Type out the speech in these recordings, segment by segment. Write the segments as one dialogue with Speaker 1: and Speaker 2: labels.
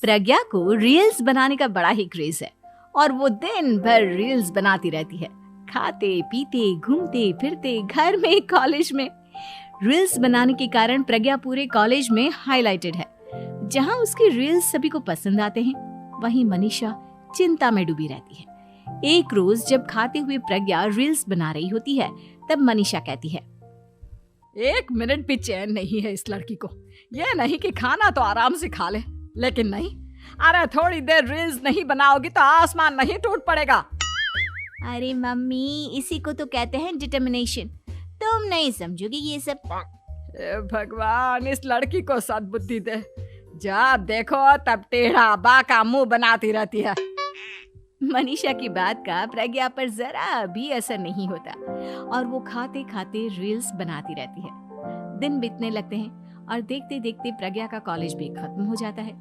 Speaker 1: प्रज्ञा को रील्स बनाने का बड़ा ही क्रेज है और वो दिन भर रील्स बनाती रहती है। खाते पीते घूमते फिरते घर में कॉलेज में रील्स बनाने के कारण प्रज्ञा पूरे कॉलेज में हाईलाइटेड है। जहां उसकी रील्स सभी को पसंद आते हैं, वहीं मनीषा चिंता में डूबी रहती है। एक रोज जब खाते हुए प्रज्ञा रील्स बना रही होती है, तब मनीषा कहती है,
Speaker 2: 1 मिनट भी चैन नहीं है इस लड़की को। ये नहीं कि खाना तो आराम से खा ले, लेकिन नहीं, अरे थोड़ी देर रील्स नहीं बनाओगी तो आसमान नहीं टूट पड़ेगा।
Speaker 1: अरे मम्मी, इसी को तो कहते हैं डिटर्मिनेशन। तुम नहीं समझोगी ये सब।
Speaker 2: भगवान, इस लड़की को सद्बुद्धि दे। जब देखो तब टेढ़ा बाका मुंह बनाती रहती है।
Speaker 1: मनीषा की बात का प्रज्ञा पर जरा भी असर नहीं होता और वो खाते खाते रील्स बनाती रहती है। दिन बीतने लगते हैं और देखते देखते प्रज्ञा का कॉलेज भी खत्म हो जाता है।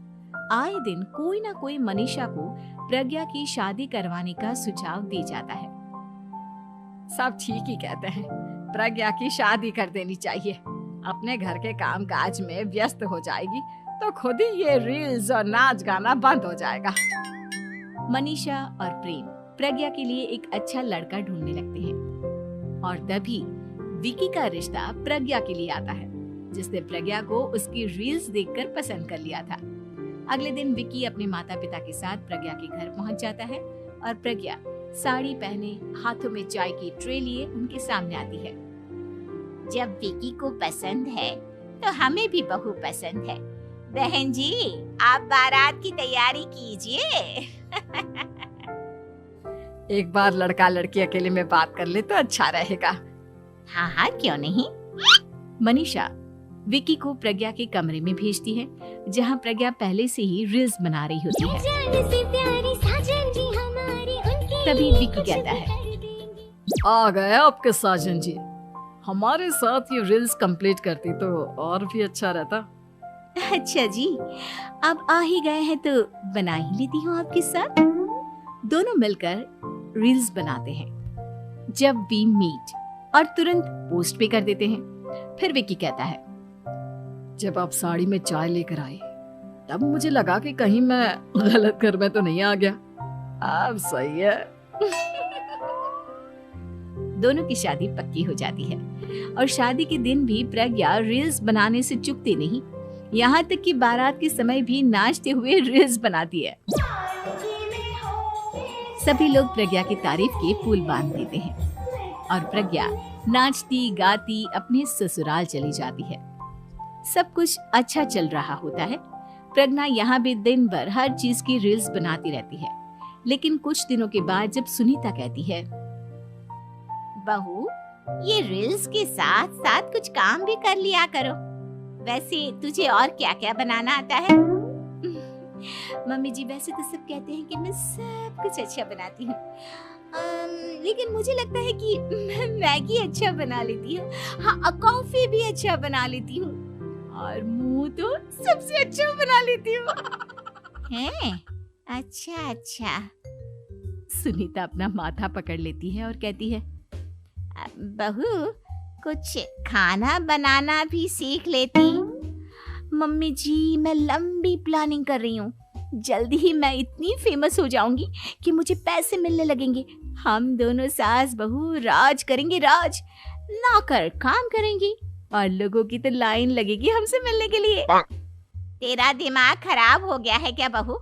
Speaker 1: आए दिन कोई ना कोई मनीषा को प्रज्ञा की शादी करवाने का सुझाव दे जाता है।
Speaker 2: सब ठीक ही कहते हैं, प्रज्ञा की शादी कर देनी चाहिए। अपने घर के काम काज में व्यस्त हो जाएगी तो खुद ही ये रील्स और नाच गाना बंद हो जाएगा।
Speaker 1: मनीषा और प्रेम प्रज्ञा के लिए एक अच्छा लड़का ढूंढने लगते हैं और तभी विकी का रिश्ता प्रज्ञा के लिए आता है, जिसने प्रज्ञा को उसकी रील्स देखकर पसंद कर लिया था। अगले दिन विकी अपने माता पिता के साथ प्रज्ञा के घर पहुंच जाता है और प्रज्ञा साड़ी पहने हाथों में चाय की ट्रे लिए उनके सामने आती है।
Speaker 3: जब विकी को पसंद है तो हमें भी बहू पसंद है। बहन जी, आप बारात की तैयारी कीजिए।
Speaker 2: एक बार लड़का लड़की अकेले में बात कर ले तो अच्छा रहेगा।
Speaker 3: हाँ हाँ, क्यों नहीं।
Speaker 1: मनीषा विकी को प्रज्ञा के कमरे में भेजती है, जहां प्रज्ञा पहले से ही रील्स बना रही होती है। तभी विकी कहता है,
Speaker 2: आ गए आपके साजन जी। हमारे साथ ये रील्स कंप्लीट करती तो और भी अच्छा रहता।
Speaker 1: अच्छा जी, अब आ ही गए हैं तो बना ही लेती हूँ आपके साथ। दोनों मिलकर रील्स बनाते हैं। जब वी मीट और तुरंत पोस्ट भी कर देते हैं। फिर विकी कहता है,
Speaker 2: जब आप साड़ी में चाय लेकर आई तब मुझे लगा कि कहीं मैं गलत घर में तो नहीं आ गया। अब सही है।
Speaker 1: दोनों की शादी पक्की हो जाती है और शादी के दिन भी प्रज्ञा रील्स बनाने से चूकती नहीं। यहाँ तक कि बारात के समय भी नाचते हुए रील्स बनाती है। सभी लोग प्रज्ञा की तारीफ के पुल बांध देते हैं और प्रज्ञा नाचती गाती अपने ससुराल चली जाती है। सब कुछ अच्छा चल रहा होता है। प्रज्ञा यहाँ भी दिन भर हर चीज की रील्स बनाती रहती है। लेकिन कुछ दिनों के बाद जब सुनीता कहती है,
Speaker 3: बहू, ये रील्स के साथ साथ कुछ काम भी कर लिया करो। वैसे तुझे और क्या क्या बनाना आता है?
Speaker 1: मम्मी जी, वैसे तो सब कहते हैं कि मैं सब कुछ अच्छा बनाती हूँ, लेकिन मुझे लगता है कि मैं मैगी अच्छा बना लेती हूँ। हाँ, कॉफी भी अच्छा बना लेती हूँ और मुंह तो सबसे अच्छा बना लेती हूँ।
Speaker 3: हैं? अच्छा अच्छा।
Speaker 1: सुनीता अपना माथा पकड़ लेती है और कहती है,
Speaker 3: बहू, कुछ खाना बनाना भी सीख लेती।
Speaker 1: मम्मी जी, मैं लंबी प्लानिंग कर रही हूँ। जल्दी ही मैं इतनी फेमस हो जाऊंगी कि मुझे पैसे मिलने लगेंगे। हम दोनों सास बहू राज करेंगे, राज। नौकर काम करेंगी और लोगों की तो लाइन लगेगी हमसे मिलने के लिए।
Speaker 3: तेरा दिमाग खराब हो गया है क्या बहू?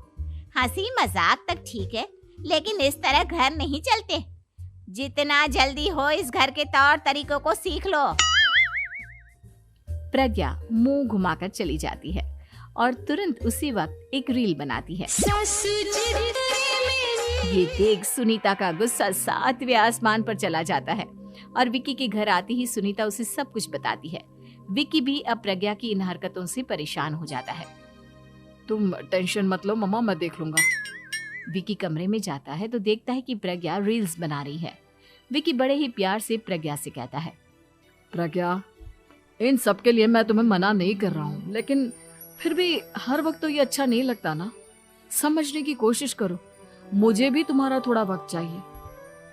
Speaker 3: हंसी मजाक तक ठीक है, लेकिन इस तरह घर नहीं चलते। जितना जल्दी हो इस घर के तौर तरीकों को सीख लो।
Speaker 1: प्रज्ञा मुंह घुमाकर चली जाती है और तुरंत उसी वक्त एक रील बनाती है। ये देख सुनीता का गुस्सा 7वें आसमान पर चला जाता है और विकी के घर आती ही सुनीता उसे सब कुछ बताती है। विकी भी अब प्रज्ञा की इन हरकतों से परेशान हो जाता है।
Speaker 2: तुम टेंशन मत लो मम्मा, मैं देख लूंगा।
Speaker 1: विकी कमरे में जाता है तो देखता है कि प्रज्ञा रील्स बना रही है। विकी बड़े ही प्यार से प्रज्ञा से कहता है,
Speaker 2: प्रज्ञा, इन सब के लिए मैं तुम्हें मना नहीं कर रहा हूँ, लेकिन फिर भी हर वक्त तो ये अच्छा नहीं लगता ना। समझने की कोशिश करो, मुझे भी तुम्हारा थोड़ा वक्त चाहिए।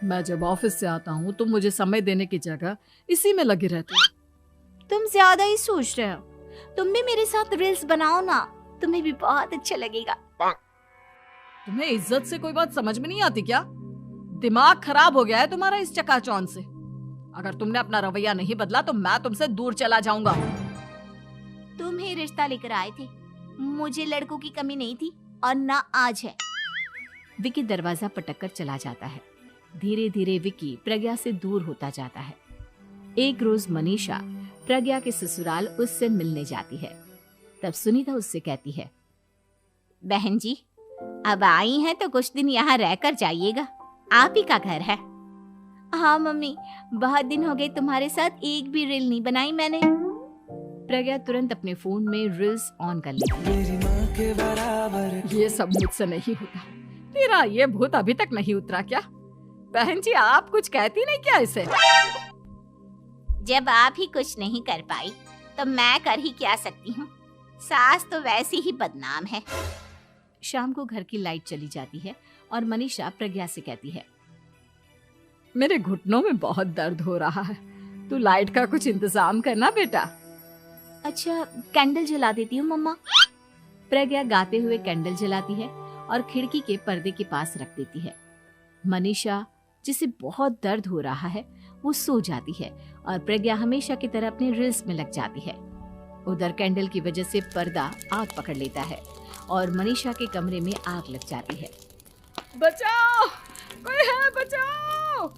Speaker 2: मैं जब ऑफिस से आता हूँ तो मुझे समय देने की जगह इसी में लगी रहती है।
Speaker 1: तुम ज्यादा ही सोच रहे हो। तुम भी मेरे साथ रील्स बनाओ ना, तुम्हें भी बहुत अच्छा लगेगा।
Speaker 2: तुम्हें इज्जत से कोई बात समझ में नहीं आती क्या? दिमाग खराब हो गया है तुम्हारा इस चकाचौंध से। अगर तुमने अपना रवैया नहीं बदला तो मैं तुमसे दूर चला जाऊंगा।
Speaker 3: तुम ही रिश्ता लेकर आए थे, मुझे लड़कों की कमी नहीं थी और ना आज है।
Speaker 1: विकी दरवाजा पटककर चला जाता है। धीरे धीरे विकी प्रज्ञा से दूर होता जाता है। एक रोज मनीषा प्रज्ञा के ससुराल उससे मिलने जाती है। तब सुनीता उससे कहती है,
Speaker 3: बहन जी, अब आई हैं तो कुछ दिन यहाँ रहकर जाइएगा, आप ही का घर है। हाँ मम्मी, बहुत दिन हो गए तुम्हारे साथ एक भी रील नहीं बनाई मैंने।
Speaker 1: प्रज्ञा तुरंत अपने फोन में रील्स ऑन कर लेती है।
Speaker 2: ये सब मुझसे नहीं होता। तेरा ये भूत अभी तक नहीं उतरा क्या? बहन जी, आप कुछ कहती नहीं क्या इसे?
Speaker 3: जब आप ही कुछ नहीं कर पाई तो मैं कर ही क्या सकती हूँ। सास तो वैसी ही बदनाम है।
Speaker 1: शाम को घर की लाइट चली जाती है और मनीषा प्रज्ञा से कहती है,
Speaker 2: मेरे घुटनों में बहुत दर्द हो रहा है, तू लाइट का कुछ इंतजाम करना बेटा।
Speaker 1: अच्छा, कैंडल जला देती हूँ मम्मा। प्रज्ञा गाते हुए कैंडल जलाती है और खिड़की के पर्दे के पास रख देती है। मनीषा, जिसे बहुत दर्द हो रहा है, वो सो जाती है और प्रज्ञा हमेशा की तरह अपने रील्स में लग जाती है। उधर कैंडल की वजह से पर्दा आग पकड़ लेता है और मनीषा के कमरे में आग लग जाती है।
Speaker 2: बचाओ, कोई है, बचाओ।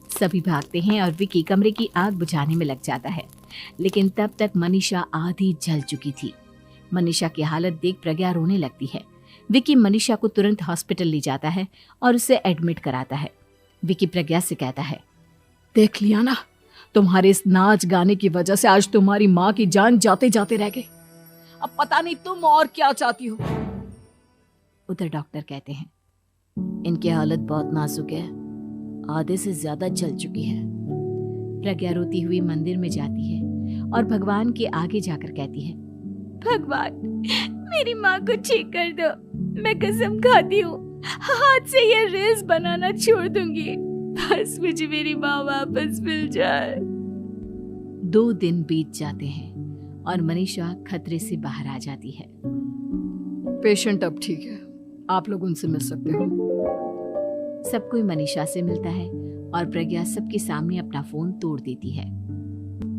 Speaker 1: सभी भागते हैं और विकी कमरे की आग बुझाने में लग जाता है, लेकिन तब तक मनीषा आधी जल चुकी थी। मनीषा की हालत देख प्रज्ञा रोने लगती है। विकी मनीषा को तुरंत हॉस्पिटल ले जाता है और उसे एडमिट कराता है। विकी प्रज्ञा से कहता है,
Speaker 2: देख लिया ना, तुम्हारे इस नाच गाने की वजह से आज तुम्हारी माँ की जान जाते जाते रह गई। अब पता नहीं तुम और क्या चाहती हो।
Speaker 1: उधर डॉक्टर कहते हैं, इनकी हालत बहुत नाजुक है, आधे से ज्यादा जल चुकी है। प्रज्ञा रोती हुई मंदिर में जाती है और भगवान के आगे जाकर कहती है, भगवान, मेरी माँ को ठीक कर दो। मैं कसम खाती हूँ हाथ से ये रील्स बनाना छोड़ दूंगी, बस मुझे मेरी माँ वापस मिल जाए। 2 दिन बीत जाते हैं और मनीषा खतरे से बाहर आ जाती है।
Speaker 2: पेशेंट अब ठीक है, आप लोग उनसे मिल सकते हो।
Speaker 1: सब कोई मनीषा से मिलता है और प्रज्ञा सबके सामने अपना फोन तोड़ देती है।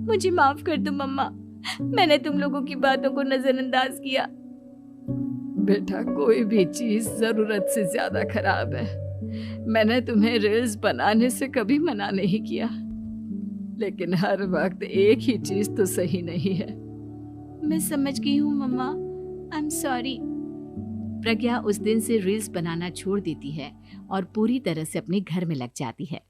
Speaker 1: मुझे माफ कर दो मम्मा, मैंने तुम लोगों की बातों को नजरअंदाज किया।
Speaker 2: बेटा, कोई भी चीज जरूरत से ज्यादा खराब है। मैंने तुम्हें रील्स बनाने से कभी मना नहीं किया, लेकिन हर वक्त एक ही चीज तो सही नहीं है।
Speaker 1: मैं समझ गई हूँ मम्मा, आई एम सॉरी। प्रज्ञा उस दिन से रील्स बनाना छोड़ देती है और पूरी तरह से अपने घर में लग जाती है।